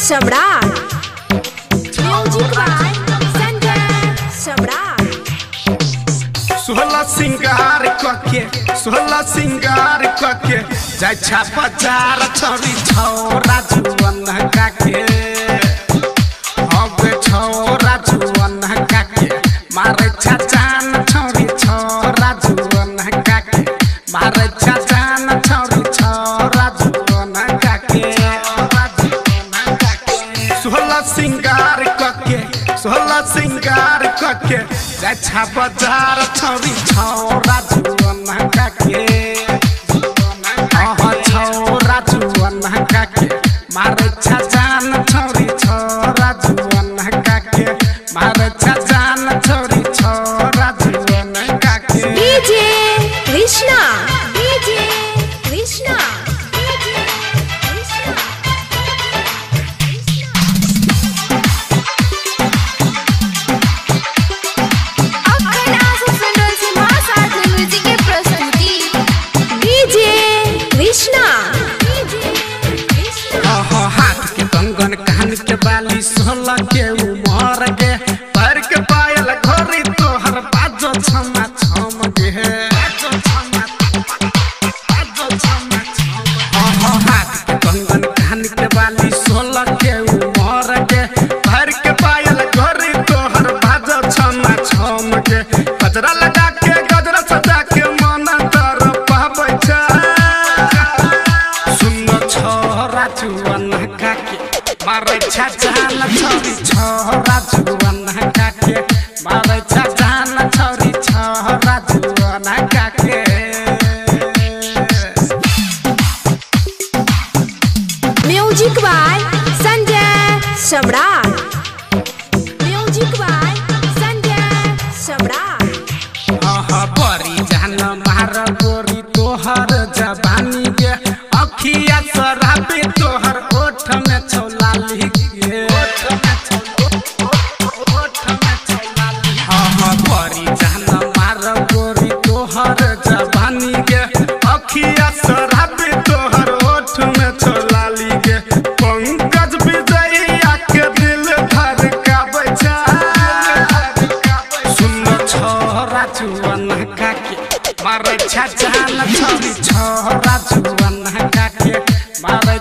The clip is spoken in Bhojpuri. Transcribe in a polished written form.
सम्राट म्यूजिक बाय संजय सम्राट। सोहला सिंगार कके जाय छा बाजार छोरी छौरा जुवन काके अब छौरा जुवन काके मारे छा जान छोरी छौरा जुवन काके मारे छा जान छोरी छौरा जुवन काके सोहला सिंगार कके जाय छा बाजार छोरी छौरा जुवन काके छौरा जुवन काके मारे छा जान छोरी छौरा जुवन काके मारे छा जान छोरी छौरा जुवन काके। डीजे कृष्णा डीजे कृष्णा बाली सोलह के उमर के पैर के पायल घोरी तोहर बाजो छमा छम के हाथ के कंगन कान के बाली सोलह के उमर के पैर के पायल घोरी तोहर बाजो छमा छम के गजरा लगा के गजरा सजा के मन तर पाबै छ सुन छोरा जुवन काके मारे छा जान छोरी छौरा जुवन काके मारे छा जान छोरी छौरा जुवन काके। Music by Sanjay Samrat music by Sanjay Samrat. बड़ी जान मार गोरी तोहर जवानी के अखिया शराबी तोहर ओठ में छौला बड़ी जान मार गोरी तोहर जवानी के अखिया शराबी तोहर ओठ में छौला के पंकज विजयिया के दिल धड़काबै छ सुन छौरा जुवन काके मारे छा जान छोरी छौरा जुवन काके मारे